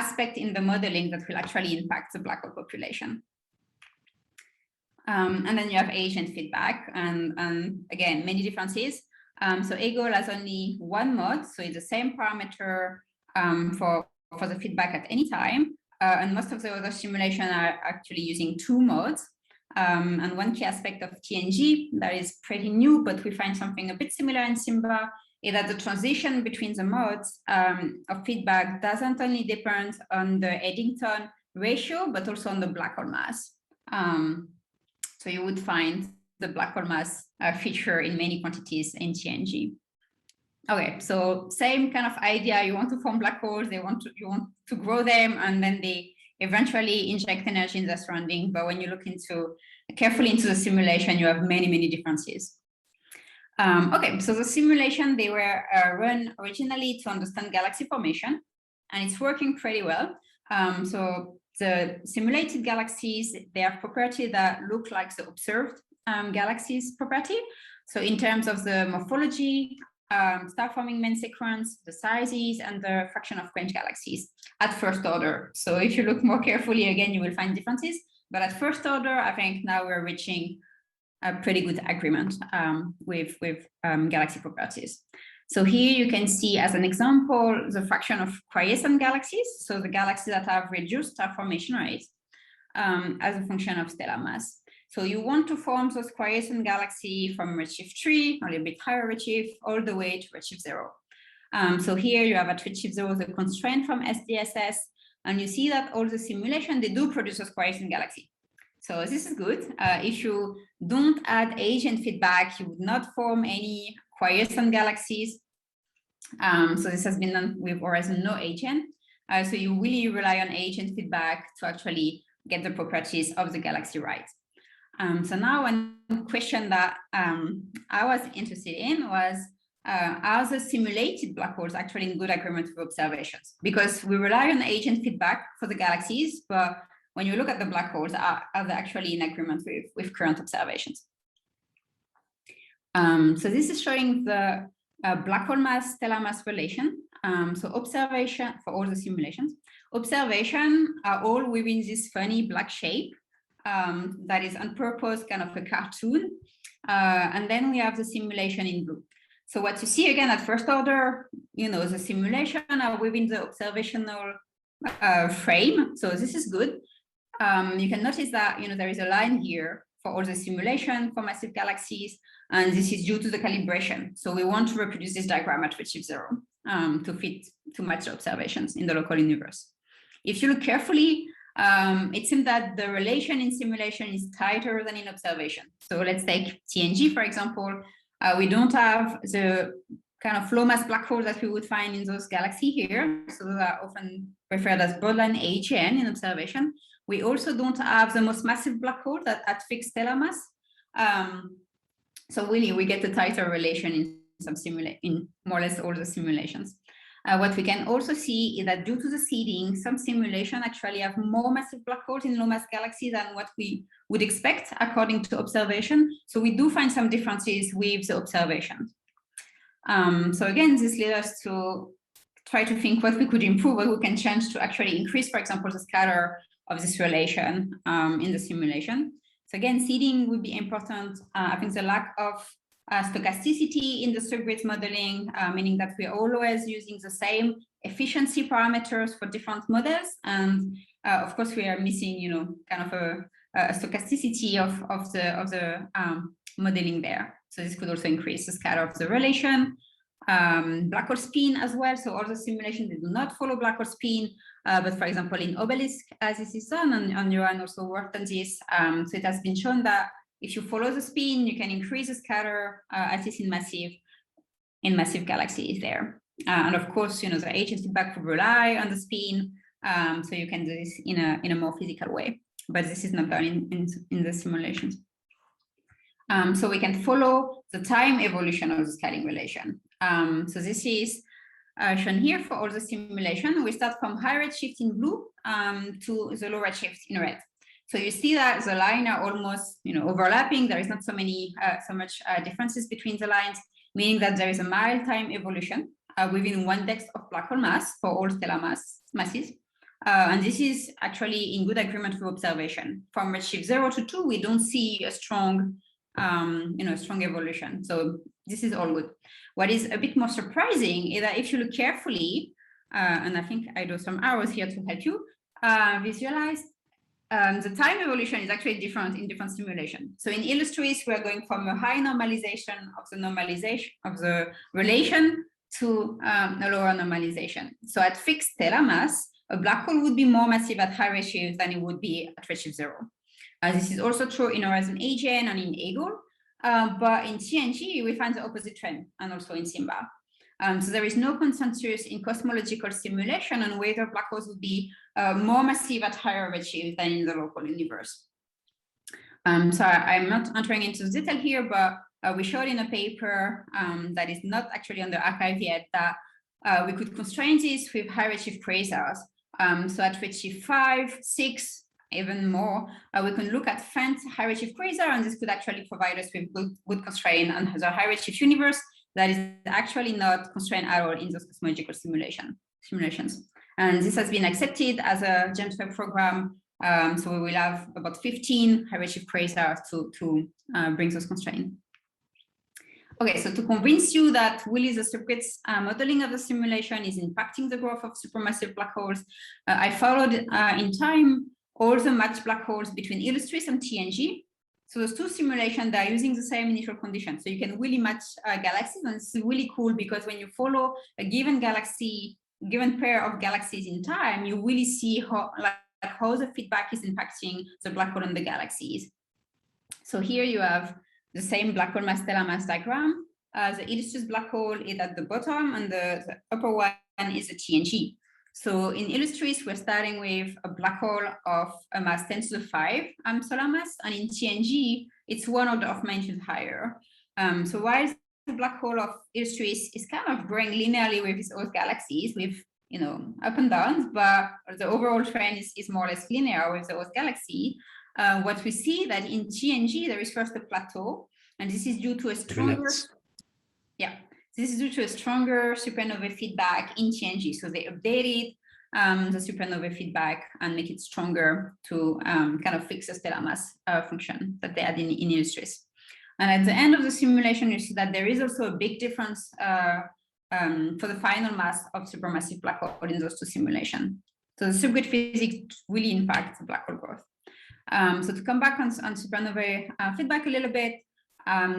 aspects in the modeling that will actually impact the black hole population. And then you have agent feedback, and again, many differences. So EGOL has only 1 mode, so it's the same parameter for the feedback at any time. And most of the other simulations are actually using 2 modes. And one key aspect of TNG that is pretty new, but we find something a bit similar in SIMBA, is that the transition between the modes of feedback doesn't only depend on the Eddington ratio, but also on the black hole mass. So you would find the black hole mass feature in many quantities in TNG. Okay, so same kind of idea. You want to form black holes, you want to grow them, and then they eventually inject energy in the surrounding. But when you look carefully into the simulation, you have many differences. Okay, so the simulation, they were run originally to understand galaxy formation, and it's working pretty well. So the simulated galaxies, they have properties that look like the observed galaxies property. So in terms of the morphology, star forming main sequence, the sizes, and the fraction of quench galaxies at first order. So if you look more carefully, again, you will find differences. But at first order, I think now we're reaching a pretty good agreement with galaxy properties. So here you can see as an example, the fraction of quiescent galaxies. So the galaxies that have reduced star formation rate as a function of stellar mass. So you want to form those quiescent galaxy from redshift 3, or a little bit higher redshift, all the way to redshift 0. So here you have at redshift 0 the constraint from SDSS, and you see that all the simulation, they do produce those quiescent galaxy. So this is good. If you don't add agent feedback, you would not form any quiescent galaxies. So this has been done with Horizon no agent. So you really rely on agent feedback to actually get the properties of the galaxy right. So now one question that I was interested in was, are the simulated black holes actually in good agreement with observations? Because we rely on agent feedback for the galaxies, but when you look at the black holes, are they actually in agreement with current observations? So this is showing the black hole mass stellar mass relation. So observation for all the simulations. Observation are all within this funny black shape. That is on purpose, kind of a cartoon. And then we have the simulation in blue. So what you see again at first order, the simulation are within the observational frame. So this is good. You can notice that, there is a line here for all the simulation for massive galaxies, and this is due to the calibration. So we want to reproduce this diagram at redshift 0 to match the observations in the local universe. If you look carefully, it seems that the relation in simulation is tighter than in observation. So let's take TNG, for example. We don't have the kind of low mass black holes that we would find in those galaxies here. So those are often referred as borderline AGN in observation. We also don't have the most massive black hole at fixed stellar mass. So really, we get a tighter relation in more or less all the simulations. What we can also see is that due to the seeding, some simulations actually have more massive black holes in low mass galaxies than what we would expect according to observation. So we do find some differences with the observations. So again, this led us to try to think what we could improve, what we can change to actually increase, for example, the scatter of this relation in the simulation. So again, seeding would be important. I think the lack of stochasticity in the subgrid modeling, meaning that we're always using the same efficiency parameters for different models. And of course, we are missing, kind of a stochasticity of the modeling there. So this could also increase the scatter of the relation. Black hole spin as well. So all the simulations, they do not follow black hole spin. But for example, in Obelisk, as this is done, and Johan also worked on this. So it has been shown that if you follow the spin, you can increase the scatter, at least in massive galaxies there. And of course, the agent feedback would rely on the spin, so you can do this in a more physical way. But this is not done in the simulations. So we can follow the time evolution of the scaling relation. So this is shown here for all the simulation. We start from high redshift in blue to the low redshift in red. So you see that the lines are almost overlapping. There is not so much differences between the lines, meaning that there is a mild time evolution within 1 dex of black hole mass for all stellar masses. And this is actually in good agreement with observation. From redshift 0 to 2, we don't see a strong strong evolution. So this is all good. What is a bit more surprising is that if you look carefully, and I think I do some arrows here to help you visualize, the time evolution is actually different in different simulations. So in Illustris, we're going from a high normalization of the relation to a lower normalization. So at fixed stellar mass, a black hole would be more massive at high redshift than it would be at redshift 0. This is also true in horizon AGN and in Eagle, but in TNG, we find the opposite trend, and also in SIMBA. So there is no consensus in cosmological simulation on whether black holes would be more massive at higher redshift than in the local universe. So I'm not entering into the detail here, but we showed in a paper that is not actually on the archive yet that we could constrain this with high redshift quasars. So at redshift 5, 6, even more, we can look at faint high redshift quasar, and this could actually provide us with good constraint on the high redshift universe that is actually not constrained at all in those cosmological simulations. And this has been accepted as a James Webb program. So we will have about 15 high redshift quasars to bring those constraints. Okay, so to convince you that really the subgrids modeling of the simulation is impacting the growth of supermassive black holes, I followed in time all the matched black holes between Illustris and TNG. So those two simulations, they're using the same initial conditions. So you can really match galaxies, and it's really cool because when you follow a given galaxy, given pair of galaxies in time, you really see how the feedback is impacting the black hole and the galaxies. So here you have the same black hole mass stellar mass diagram. The Illustris black hole is at the bottom, and the upper one is a TNG. So in Illustris, we're starting with a black hole of a mass 10 to the 5 solar mass, and in TNG, it's 1 order of magnitude higher. So while the black hole of Illustris is kind of growing linearly with its host galaxies, with up and downs, but the overall trend is more or less linear with the host galaxy. What we see that in TNG, there is first a plateau, and this is due to a stronger, this is due to a stronger supernova feedback in TNG. So they updated the supernova feedback and make it stronger to kind of fix the stellar mass function that they had in Illustris. And at the end of the simulation, you see that there is also a big difference for the final mass of supermassive black hole in those two simulations. So the subgrid physics really impacts the black hole growth. So to come back on supernova feedback a little bit,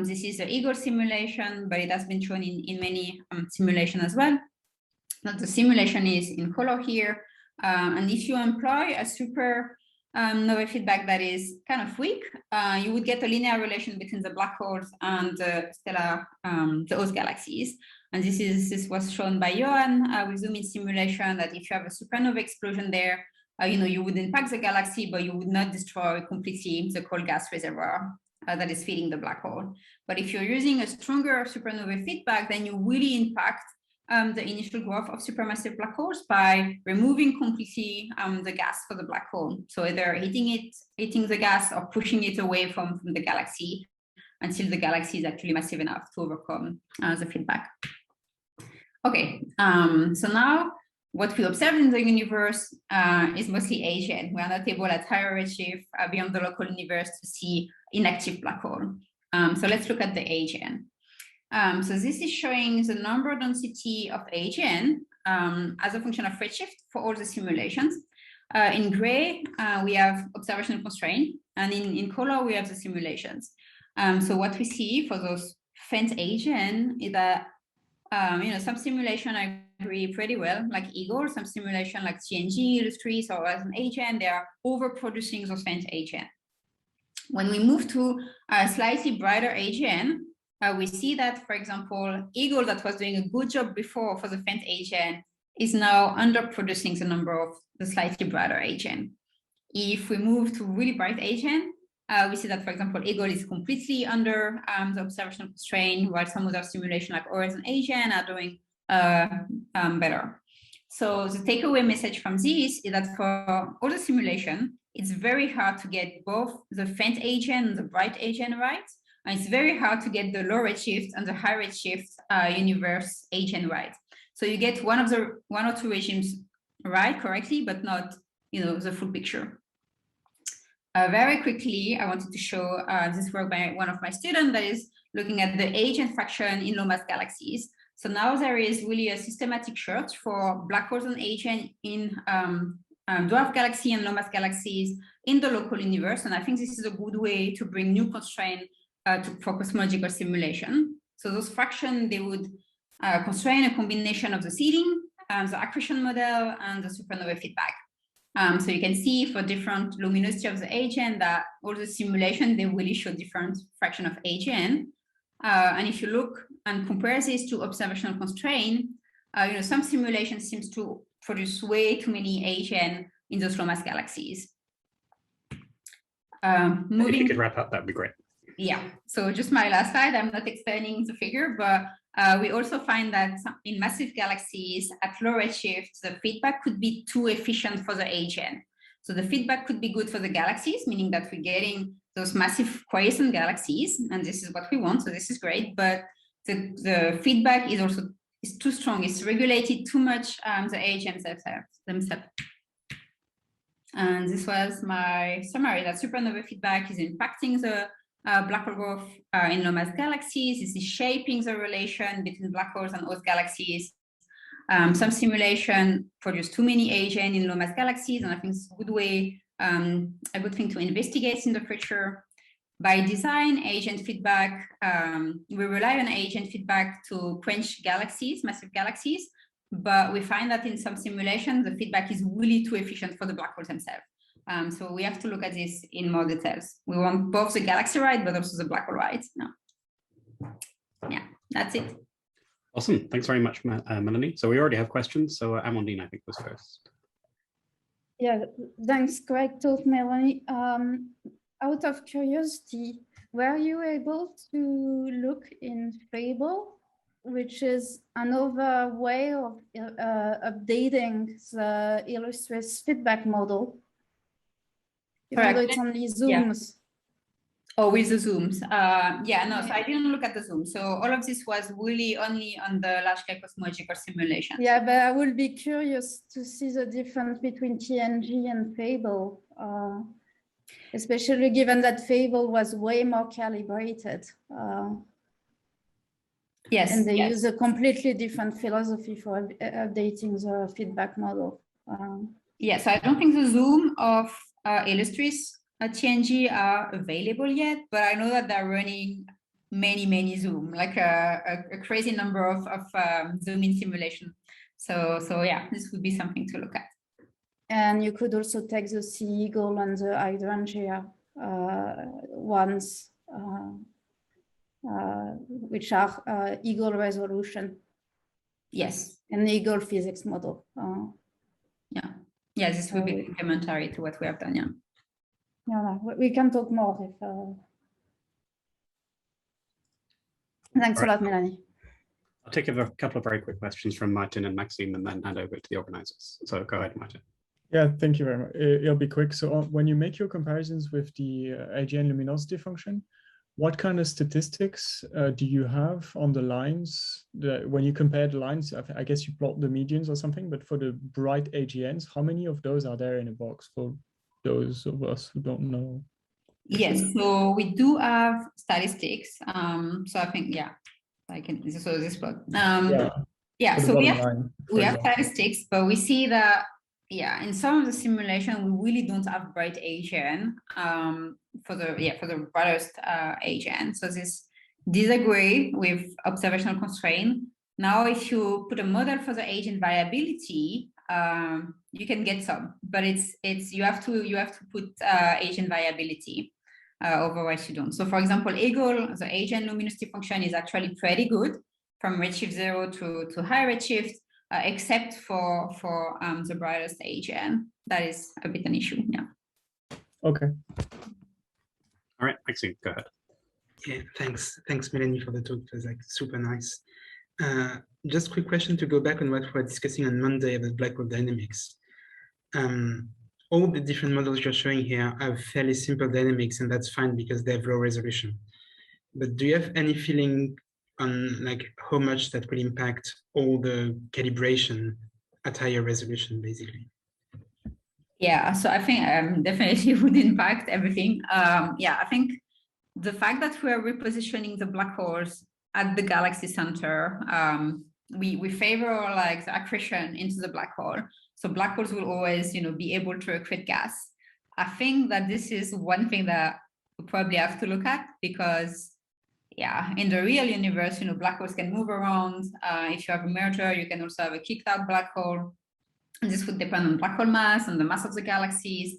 this is the Eagle simulation, but it has been shown in many simulations as well. Now the simulation is in color here, and if you employ a super nova feedback that is kind of weak, you would get a linear relation between the black holes and the stellar, the host galaxies. And this was shown by Johan with zoom-in simulation, that if you have a supernova explosion there, you would impact the galaxy, but you would not destroy completely the cold gas reservoir that is feeding the black hole. But if you're using a stronger supernova feedback, then you really impact the initial growth of supermassive black holes by removing completely the gas for the black hole. So either hitting the gas, or pushing it away from the galaxy until the galaxy is actually massive enough to overcome the feedback. Okay, so now what we observe in the universe is mostly AGN. We are not able at higher redshift beyond the local universe to see inactive black hole. So let's look at the AGN. So this is showing the number density of AGN as a function of redshift for all the simulations. In gray, we have observational constraint, and in color, we have the simulations. So what we see for those faint AGN is that some simulation I agree pretty well, like Eagle, some simulation like TNG, Illustris, or as an AGN, they are overproducing those faint AGN. When we move to a slightly brighter AGN, we see that, for example, Eagle, that was doing a good job before for the faint AGN, is now underproducing the number of the slightly brighter AGN. If we move to really bright AGN, we see that, for example, Eagle is completely under the observational constraint, while some other simulation like Horizon AGN are doing better. So the takeaway message from this is that for all the simulation, it's very hard to get both the faint AGN and the bright AGN right. And it's very hard to get the low redshift and the high redshift universe AGN right. So you get one or two regimes right correctly, but not the full picture. Very quickly, I wanted to show this work by one of my students that is looking at the AGN fraction in low mass galaxies. So now there is really a systematic search for black holes and AGN in dwarf galaxy and low mass galaxies in the local universe. And I think this is a good way to bring new constraints for cosmological simulation. So those fractions, they would constrain a combination of the seeding, the accretion model, and the supernova feedback. So you can see for different luminosity of the AGN that all the simulation, they really show different fraction of AGN. And if you look and compare this to observational constraint, some simulation seems to produce way too many AGN in those low mass galaxies. If you could wrap up, that'd be great. Yeah, so just my last slide, I'm not explaining the figure, but we also find that in massive galaxies at low redshift, the feedback could be too efficient for the AGN. So the feedback could be good for the galaxies, meaning that we're getting those massive quiescent galaxies, and this is what we want, so this is great, but the feedback is too strong, it's regulated too much the AGN themselves. And this was my summary, that supernova feedback is impacting the black hole growth in low mass galaxies. This is shaping the relation between black holes and host galaxies. Some simulation produce too many AGN in low mass galaxies, and I think it's a good thing to investigate in the future. By design, AGN feedback, we rely on AGN feedback to quench galaxies, massive galaxies, but we find that in some simulations, the feedback is really too efficient for the black holes themselves. So we have to look at this in more details. We want both the galaxy right, but also the black hole right. No. Yeah, that's it. Awesome. Thanks very much, Melanie. So we already have questions. So Amandine, I think, was first. Yeah, thanks. Great talk, Melanie. Out of curiosity, were you able to look in Fable, which is another way of updating the Illustris feedback model? Even though it's only zooms. Yeah. Oh, with the zooms. So I didn't look at the zoom. So all of this was really only on the large-scale cosmological simulation. Yeah, but I will be curious to see the difference between TNG and Fable, especially given that Fable was way more calibrated. Yes. And they use a completely different philosophy for updating the feedback model. Yes, I don't think the zoom of Illustris TNG are available yet, but I know that they're running many zoom, like a crazy number of zoom in simulation. So yeah, this would be something to look at. And you could also take the sea eagle and the hydrangea ones, which are eagle resolution. Yes. An eagle physics model. Yeah, this will be complementary to what we have done. Yeah, we can talk more if. Thanks a lot, Melanie. I'll take a couple of very quick questions from Martin and Maxime and then hand over to the organizers. So go ahead, Martin. Yeah, thank you very much. It'll be quick. So when you make your comparisons with the AGN luminosity function, what kind of statistics do you have on the lines? When you compare the lines, I guess you plot the medians or something, but for the bright AGNs, how many of those are there in a box for those of us who don't know? Yes, so we do have statistics. So I think, yeah, I can, so this plot. Yeah, so we have statistics, but we see that, yeah, in some of the simulation, we really don't have bright AGN for the brightest AGN. So this disagree with observational constraint. Now, if you put a model for the AGN variability, you can get some, but you have to put AGN variability. Otherwise you don't. So for example, Eagle, the AGN luminosity function is actually pretty good from redshift 0 to high redshift, except for the brightest AGN. That is a bit an issue. Yeah. Okay. All right, Maxime, go ahead. Yeah, thanks, Melanie, for the talk. It was like super nice. Just a quick question to go back on what we were discussing on Monday about black hole dynamics. All the different models you're showing here have fairly simple dynamics, and that's fine because they have low resolution. But do you have any feeling on like how much that will impact all the calibration at higher resolution, basically? Yeah, so I think definitely would impact everything. Yeah, I think the fact that we are repositioning the black holes at the galaxy center, we favor like the accretion into the black hole. So black holes will always, be able to accrete gas. I think that this is one thing that we probably have to look at because, yeah, in the real universe, black holes can move around. If you have a merger, you can also have a kicked out black hole. And this would depend on black hole mass and the mass of the galaxies.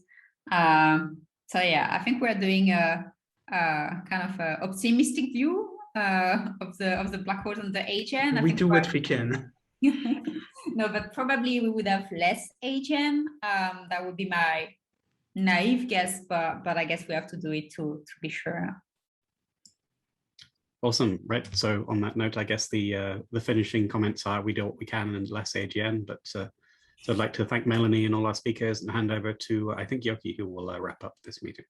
So yeah, I think we're doing a kind of a optimistic view of the black holes and the AGN. We do what we can. No, but probably we would have less AGN. That would be my naive guess, but I guess we have to do it to be sure. Awesome, right. So on that note, I guess the finishing comments are we do what we can and less AGN. But so I'd like to thank Melanie and all our speakers and hand over to I think Yoki, who will wrap up this meeting.